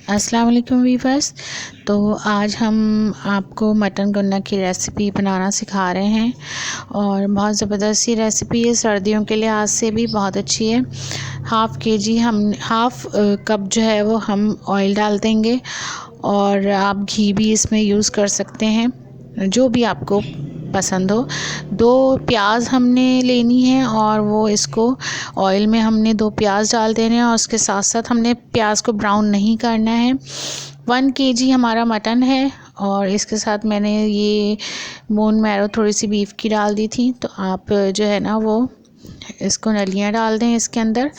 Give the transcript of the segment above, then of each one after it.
अस्सलाम वालेकुम वीवर्स। तो आज हम आपको मटन गन्ना की रेसिपी बनाना सिखा रहे हैं और बहुत ज़बरदस्त सी रेसिपी है। सर्दियों के लिहाज से भी बहुत अच्छी है। हाफ़ कप जो है वो हम ऑयल डाल देंगे और आप घी भी इसमें यूज़ कर सकते हैं, जो भी आपको पसंद हो। 2 प्याज हमने लेनी है और वो इसको ऑयल में हमने 2 प्याज डाल देने हैं और उसके साथ साथ हमने प्याज को ब्राउन नहीं करना है। 1 केजी हमारा मटन है और इसके साथ मैंने ये बोन मैरो थोड़ी सी बीफ की डाल दी थी। तो आप जो है ना वो इसको नलियाँ डाल दें इसके अंदर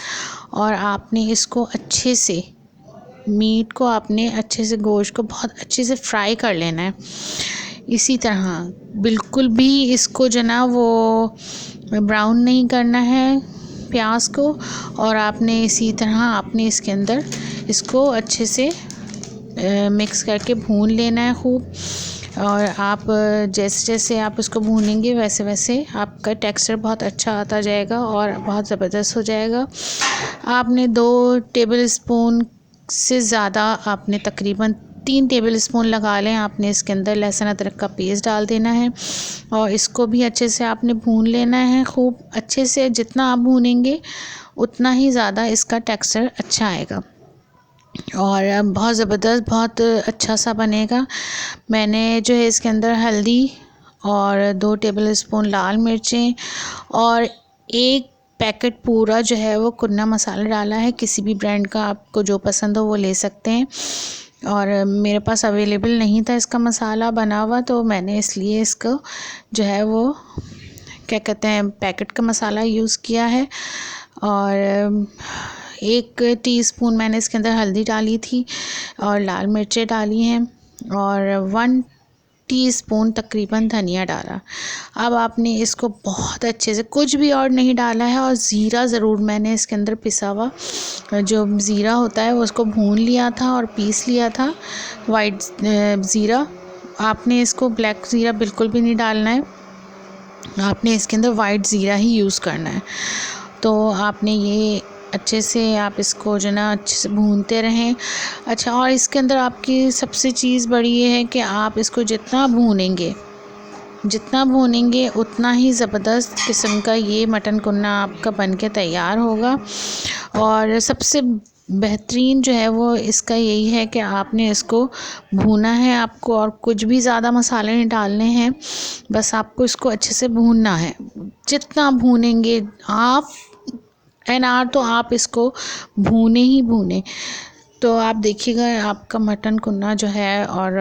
और आपने इसको अच्छे से मीट को आपने अच्छे से गोश्त को बहुत अच्छे से फ्राई कर लेना है। इसी तरह बिल्कुल भी इसको जो ना वो ब्राउन नहीं करना है प्याज को, और आपने इसी तरह आपने इसके अंदर इसको अच्छे से मिक्स करके भून लेना है खूब। और आप जैसे जैसे आप इसको भूनेंगे वैसे वैसे आपका टेक्सचर बहुत अच्छा आता जाएगा और बहुत ज़बरदस्त हो जाएगा। आपने 2 टेबल स्पून से ज़्यादा आपने तकरीबन 3 टेबल स्पून लगा लें। आपने इसके अंदर लहसुन अदरक का पेस्ट डाल देना है और इसको भी अच्छे से आपने भून लेना है खूब अच्छे से। जितना आप भूनेंगे उतना ही ज़्यादा इसका टेक्सचर अच्छा आएगा और बहुत ज़बरदस्त बहुत अच्छा सा बनेगा। मैंने जो है इसके अंदर हल्दी और 2 टेबल स्पून लाल मिर्चें और 1 पैकेट पूरा जो है वो कुन्ना मसाला डाला है। किसी भी ब्रांड का आपको जो पसंद हो वो ले सकते हैं और मेरे पास अवेलेबल नहीं था इसका मसाला बना हुआ, तो मैंने इसलिए इसको जो है वो क्या कहते हैं पैकेट का मसाला यूज़ किया है। और 1 टीस्पून मैंने इसके अंदर हल्दी डाली थी और लाल मिर्चें डाली हैं और 1 टीस्पून तकरीबन धनिया डाला। अब आपने इसको बहुत अच्छे से, कुछ भी और नहीं डाला है, और ज़ीरा ज़रूर मैंने इसके अंदर पिसा हुआ जो ज़ीरा होता है वो उसको भून लिया था और पीस लिया था, वाइट ज़ीरा। आपने इसको ब्लैक ज़ीरा बिल्कुल भी नहीं डालना है, आपने इसके अंदर वाइट ज़ीरा ही यूज़ करना है। तो आपने ये अच्छे से आप इसको जो ना अच्छे से भूनते रहें। अच्छा, और इसके अंदर आपकी सबसे चीज़ बड़ी ये है कि आप इसको जितना भूनेंगे उतना ही ज़बरदस्त किस्म का ये मटन कुन्ना आपका बनके तैयार होगा। और सबसे बेहतरीन जो है वो इसका यही है कि आपने इसको भूना है आपको, और कुछ भी ज़्यादा मसाले नहीं डालने हैं, बस आपको इसको अच्छे से भूनना है। जितना भूनेंगे आप तो आप इसको भूने ही भूने। तो आप देखिएगा आपका मटन कुन्ना जो है, और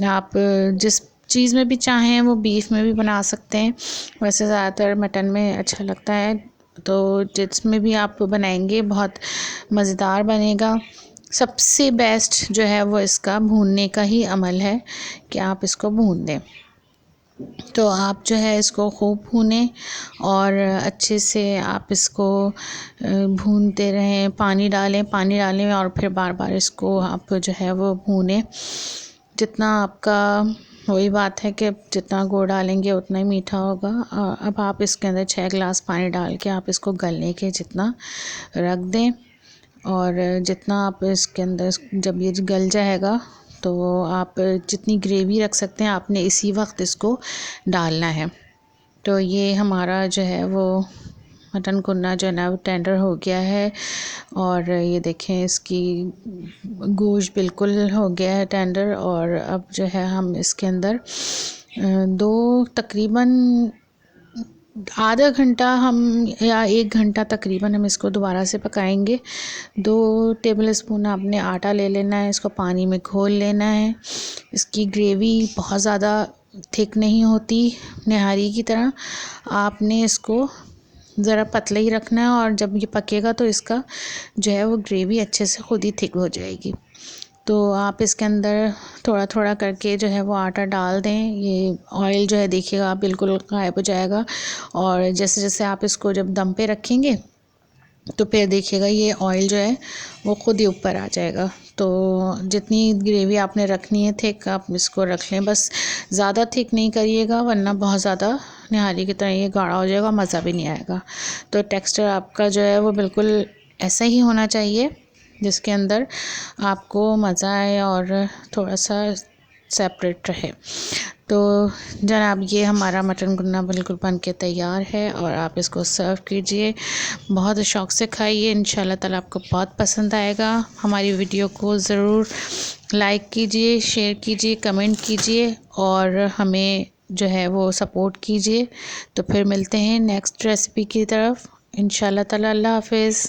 आप जिस चीज़ में भी चाहें वो बीफ में भी बना सकते हैं, वैसे ज़्यादातर मटन में अच्छा लगता है, तो जिसमें भी आप बनाएंगे बहुत मज़ेदार बनेगा। सबसे बेस्ट जो है वो इसका भूनने का ही अमल है कि आप इसको भून दें। तो आप जो है इसको खूब भूनें और अच्छे से आप इसको भूनते रहें। पानी डालें और फिर बार बार इसको आप जो है वो भूनें। जितना आपका, वही बात है कि जितना गुड़ डालेंगे उतना ही मीठा होगा। अब आप इसके अंदर 6 गिलास पानी डाल के आप इसको गलने के जितना रख दें, और जितना आप इसके अंदर जब ये गल जाएगा तो आप जितनी ग्रेवी रख सकते हैं आपने इसी वक्त इसको डालना है। तो ये हमारा जो है वो मटन कुन्ना जो है ना वो टेंडर हो गया है, और ये देखें इसकी गोश्त बिल्कुल हो गया है टेंडर। और अब जो है हम इसके अंदर तकरीबन आधा घंटा हम या 1 घंटा तकरीबन हम इसको दोबारा से पकाएंगे। 2 टेबल स्पून आपने आटा ले लेना है, इसको पानी में घोल लेना है। इसकी ग्रेवी बहुत ज़्यादा थिक नहीं होती निहारी की तरह, आपने इसको ज़रा पतला ही रखना है, और जब ये पकेगा तो इसका जो है वो ग्रेवी अच्छे से खुद ही थिक हो जाएगी। तो आप इसके अंदर थोड़ा थोड़ा करके जो है वो आटा डाल दें। ये ऑयल जो है देखिएगा आप बिल्कुल गायब हो जाएगा, और जैसे जैसे आप इसको जब दम पे रखेंगे तो फिर देखिएगा ये ऑयल जो है वो खुद ही ऊपर आ जाएगा। तो जितनी ग्रेवी आपने रखनी है थिक आप इसको रख लें, बस ज़्यादा थिक नहीं करिएगा वरना बहुत ज़्यादा निहारी की तरह ये गाढ़ा हो जाएगा, मज़ा भी नहीं आएगा। तो टेक्सचर आपका जो है वो बिल्कुल ऐसा ही होना चाहिए। जिसके अंदर आपको मज़ा आए और थोड़ा सा सेपरेट रहे। तो जनाब ये हमारा मटन गुन्ना बिल्कुल बन के तैयार है और आप इसको सर्व कीजिए, बहुत शौक़ से खाइए, इंशाल्लाह ताला आपको बहुत पसंद आएगा। हमारी वीडियो को ज़रूर लाइक कीजिए, शेयर कीजिए, कमेंट कीजिए और हमें जो है वो सपोर्ट कीजिए। तो फिर मिलते हैं नेक्स्ट रेसिपी की तरफ इंशाल्लाह ताला। अल्लाह हाफ़िज़।